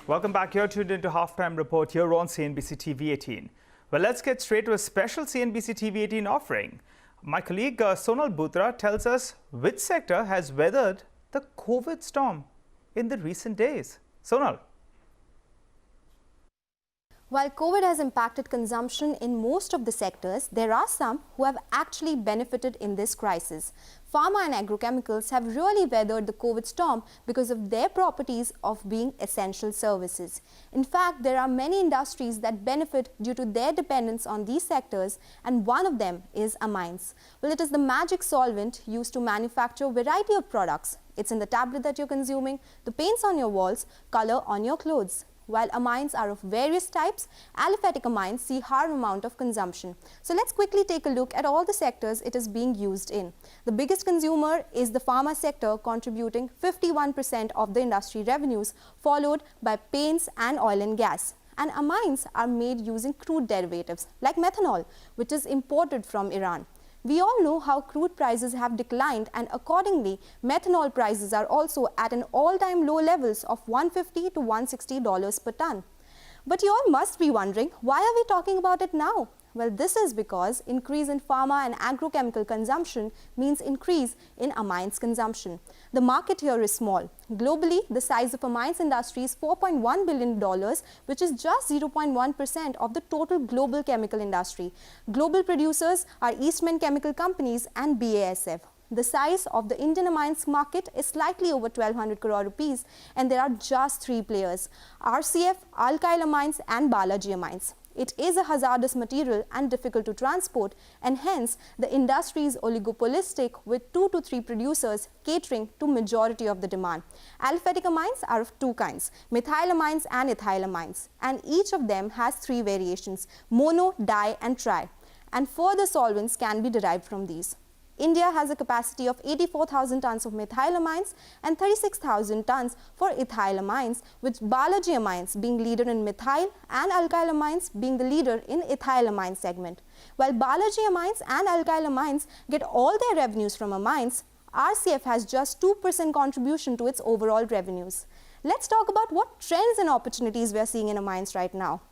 Welcome back. You're tuned into Halftime Report here on CNBC-TV18. Well, let's get straight to a special CNBC-TV18 offering. My colleague Sonal Bhutra tells us which sector has weathered the COVID storm in the recent days. Sonal. While COVID has impacted consumption in most of the sectors, there are some who have actually benefited in this crisis. Pharma and agrochemicals have really weathered the COVID storm because of their properties of being essential services. In fact, there are many industries that benefit due to their dependence on these sectors, and one of them is amines. Well, it is the magic solvent used to manufacture a variety of products. It's in the tablet that you're consuming, the paints on your walls, color on your clothes. While amines are of various types, aliphatic amines see higher amount of consumption. So let's quickly take a look at all the sectors it is being used in. The biggest consumer is the pharma sector, contributing 51% of the industry revenues, followed by paints and oil and gas. And amines are made using crude derivatives like methanol, which is imported from Iran. We all know how crude prices have declined, and accordingly, methanol prices are also at an all-time low levels of $150 to $160 per ton. But you all must be wondering, why are we talking about it now? Well, this is because increase in pharma and agrochemical consumption means increase in amines consumption. The market here is small. Globally, the size of amines industry is $4.1 billion, which is just 0.1% of the total global chemical industry. Global producers are Eastman Chemical Companies and BASF. The size of the Indian amines market is slightly over 1,200 crore rupees, and there are just 3 players: RCF, Alkyl Amines and Balaji Amines. It is a hazardous material and difficult to transport, and hence the industry is oligopolistic with 2 to 3 producers catering to majority of the demand. Aliphatic amines are of 2 kinds, methylamines and ethylamines, and each of them has 3 variations: mono, di and tri, and further solvents can be derived from these. India has a capacity of 84,000 tons of methylamines and 36,000 tons for ethylamines, with Balaji Amines being leader in methyl and Alkyl Amines being the leader in ethylamine segment. While Balaji Amines and Alkyl Amines get all their revenues from amines, RCF has just 2% contribution to its overall revenues. Let's talk about what trends and opportunities we are seeing in amines right now.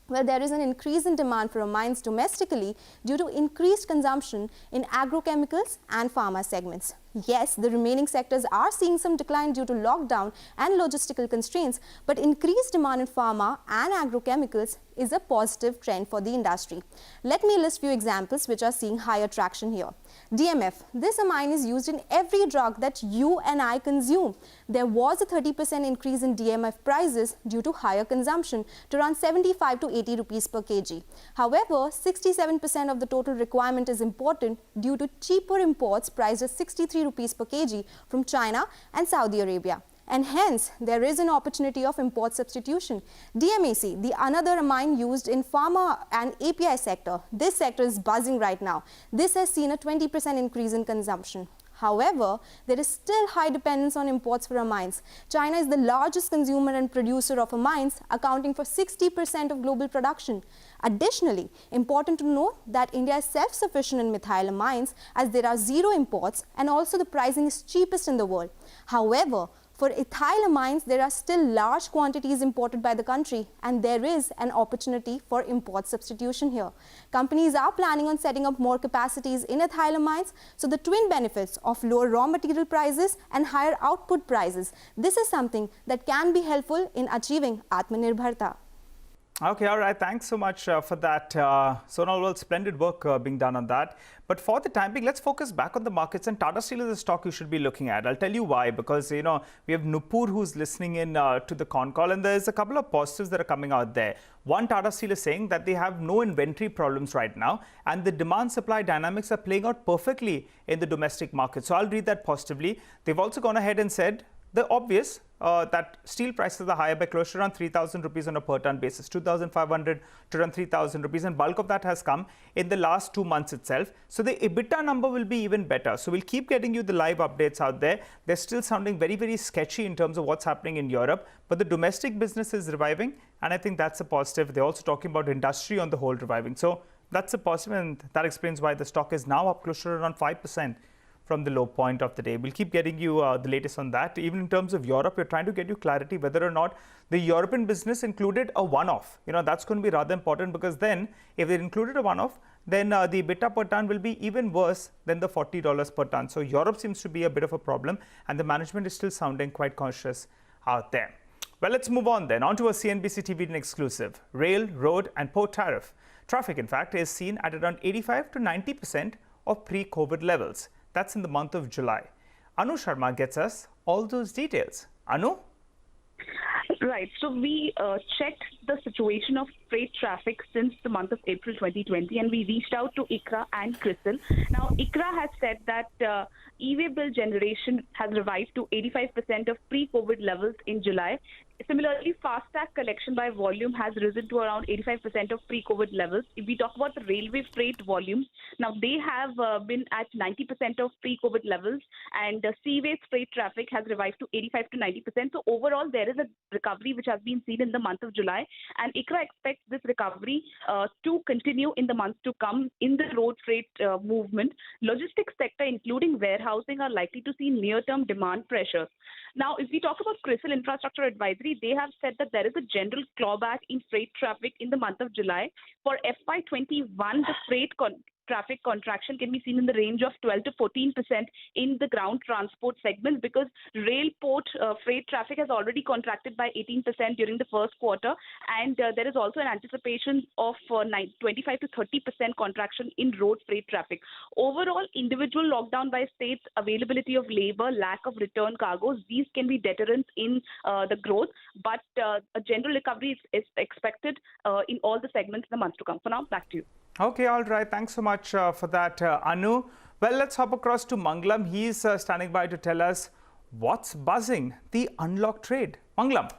Well, there is an increase in demand for amines domestically due to increased consumption in agrochemicals and pharma segments. Yes, the remaining sectors are seeing some decline due to lockdown and logistical constraints, but increased demand in pharma and agrochemicals is a positive trend for the industry. Let me list few examples which are seeing higher traction here. DMF. This amine is used in every drug that you and I consume. There was a 30% increase in DMF prices due to higher consumption to around 75 to 80 rupees per kg. However, 67% of the total requirement is important due to cheaper imports priced at 63 rupees per kg from China and Saudi Arabia. And hence, there is an opportunity of import substitution. DMAC, the another amine used in pharma and API sector. This sector is buzzing right now. This has seen a 20% increase in consumption. However, there is still high dependence on imports for amines. China is the largest consumer and producer of amines, accounting for 60% of global production. Additionally, important to note that India is self-sufficient in methylamines, as there are 0 imports, and also the pricing is cheapest in the world. However, for ethylamines, there are still large quantities imported by the country, and there is an opportunity for import substitution here. Companies are planning on setting up more capacities in ethylamines, so the twin benefits of lower raw material prices and higher output prices. This is something that can be helpful in achieving Atmanirbharta. Okay, all right. Thanks so much for that. Sonal, well, splendid work being done on that. But for the time being, let's focus back on the markets. And Tata Steel is a stock you should be looking at. I'll tell you why. Because, we have Nupur who's listening in to the con call. And there's a couple of positives that are coming out there. One, Tata Steel is saying that they have no inventory problems right now. And the demand-supply dynamics are playing out perfectly in the domestic market. So I'll read that positively. They've also gone ahead and said the obvious, that steel prices are higher by close to around 3,000 rupees on a per ton basis, 2,500 to around 3,000 rupees, and bulk of that has come in the last 2 months itself. So the EBITDA number will be even better. So we'll keep getting you the live updates out there. They're still sounding very, very sketchy in terms of what's happening in Europe, but the domestic business is reviving, and I think that's a positive. They're also talking about industry on the whole reviving. So that's a positive, and that explains why the stock is now up close to around 5%. from the low point of the day. We'll keep getting you the latest on that. Even in terms of Europe, we're trying to get you clarity whether or not the European business included a one-off. That's going to be rather important, because then if they included a one-off, then the EBITDA per ton will be even worse than the $40 per ton. So Europe seems to be a bit of a problem, and the management is still sounding quite cautious out there. Well, let's move on then. On to a CNBC-TV18 exclusive. Rail, road and port tariff. Traffic, in fact, is seen at around 85 to 90% of pre-COVID levels. That's in the month of July. Anu Sharma gets us all those details. Anu? Right. So we checked the situation of freight traffic since the month of April 2020, and we reached out to ICRA and CRISIL. Now, ICRA has said that e-way bill generation has revived to 85% of pre-COVID levels in July. Similarly, FASTag collection by volume has risen to around 85% of pre-COVID levels. If we talk about the railway freight volumes, now they have been at 90% of pre-COVID levels, and seaways freight traffic has revived to 85 to 90%. So overall, there is a recovery which has been seen in the month of July, and ICRA expects this recovery to continue in the months to come in the road freight movement. Logistics sector, including warehousing, are likely to see near-term demand pressures. Now, if we talk about CRISIL Infrastructure Advisory, they have said that there is a general clawback in freight traffic in the month of July. For FY21, the freight traffic contraction can be seen in the range of 12 to 14% in the ground transport segment, because rail port freight traffic has already contracted by 18% during the first quarter, and there is also an anticipation of 25 to 30% contraction in road freight traffic. Overall, individual lockdown by states, availability of labor, lack of return cargoes, these can be deterrents in the growth, but a general recovery is expected in all the segments in the months to come. For now, back to you. Okay, all right. Thanks so much for that, Anu. Well, let's hop across to Manglam. He's standing by to tell us what's buzzing the unlock trade. Manglam.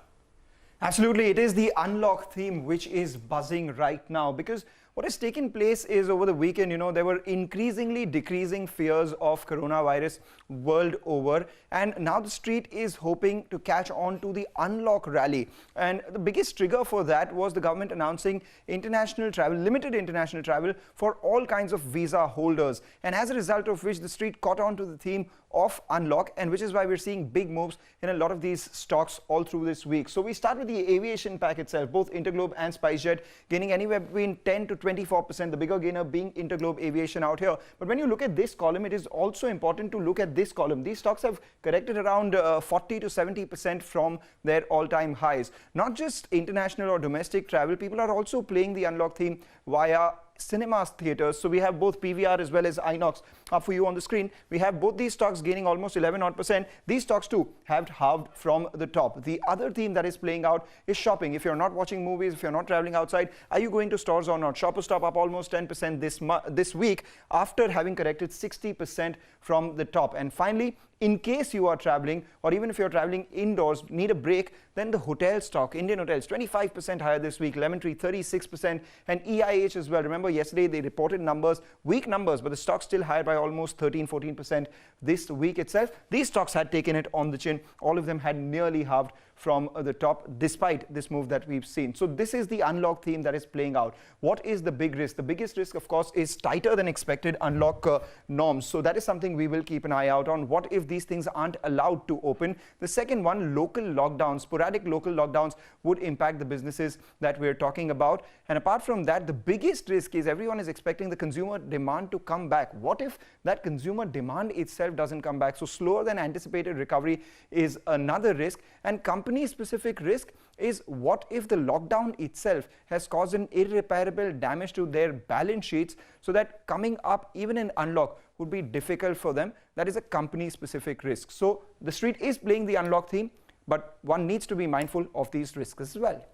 Absolutely. It is the unlock theme which is buzzing right now, because what has taken place is over the weekend, there were increasingly decreasing fears of coronavirus world over. And now the street is hoping to catch on to the unlock rally. And the biggest trigger for that was the government announcing international travel, limited international travel for all kinds of visa holders. And as a result of which the street caught on to the theme of unlock, and which is why we're seeing big moves in a lot of these stocks all through this week. So we start with the aviation pack itself, both Interglobe and SpiceJet gaining anywhere between 10 to 24%, the bigger gainer being Interglobe Aviation out here. But when you look at this column, it is also important to look at this column. These stocks have corrected around 40 to 70% from their all-time highs. Not just international or domestic travel, people are also playing the unlock theme via cinemas, theaters. So we have both PVR as well as Inox up for you on the screen. We have both these stocks gaining almost 11%. These stocks too have halved from the top. The other theme that is playing out is shopping. If you're not watching movies, if you're not traveling outside, are you going to stores or not? Shoppers Stop up almost 10% this week after having corrected 60% from the top. And finally, in case you are traveling, or even if you're traveling indoors, need a break, then the hotel stock, Indian Hotels, 25% higher this week, Lemon Tree 36%, and EIH as well. Remember, yesterday they reported numbers, weak numbers, but the stock's still higher by almost 13-14% this week itself. These stocks had taken it on the chin. All of them had nearly halved from the top despite this move that we've seen. So this is the unlock theme that is playing out. What is the big risk? The biggest risk, of course, is tighter than expected unlock norms. So that is something we will keep an eye out on. What if these things aren't allowed to open? The second one, local lockdowns, sporadic local lockdowns would impact the businesses that we're talking about. And apart from that, the biggest risk is everyone is expecting the consumer demand to come back. What if that consumer demand itself doesn't come back? So slower than anticipated recovery is another risk. And company-specific risk is what if the lockdown itself has caused an irreparable damage to their balance sheets, so that coming up even in unlock would be difficult for them. That is a company-specific risk. So the street is playing the unlock theme, but one needs to be mindful of these risks as well.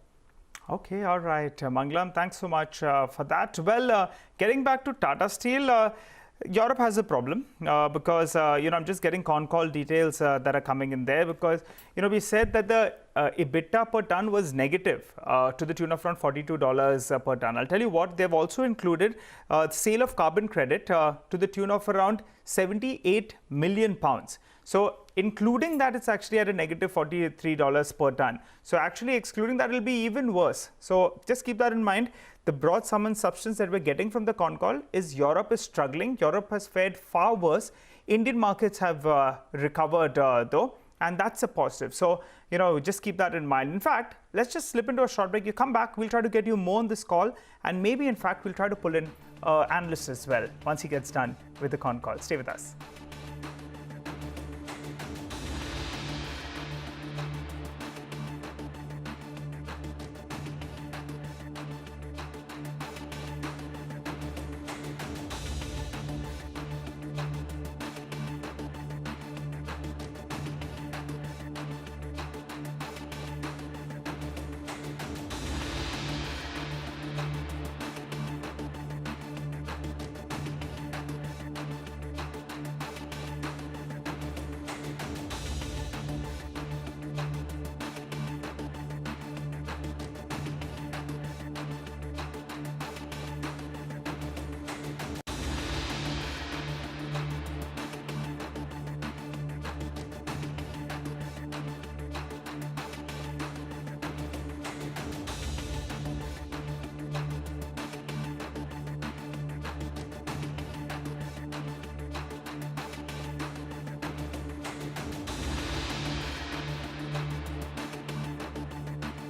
Okay, all right, Manglam, thanks so much for that. Well, getting back to Tata Steel, Europe has a problem because, I'm just getting con call details that are coming in there, because, we said that the EBITDA per ton was negative to the tune of around $42 per ton. I'll tell you what, they've also included sale of carbon credit to the tune of around 78 million pounds. So including that, it's actually at a negative $43 per ton. So actually excluding that, will be even worse. So just keep that in mind. The broad sum and substance that we're getting from the con call is Europe is struggling. Europe has fared far worse Indian markets have recovered though, and that's a positive. So, just keep that in mind. In fact, let's just slip into a short break. You come back, we'll try to get you more on this call, and maybe in fact we'll try to pull in analysts as well once he gets done with the con call. Stay with us.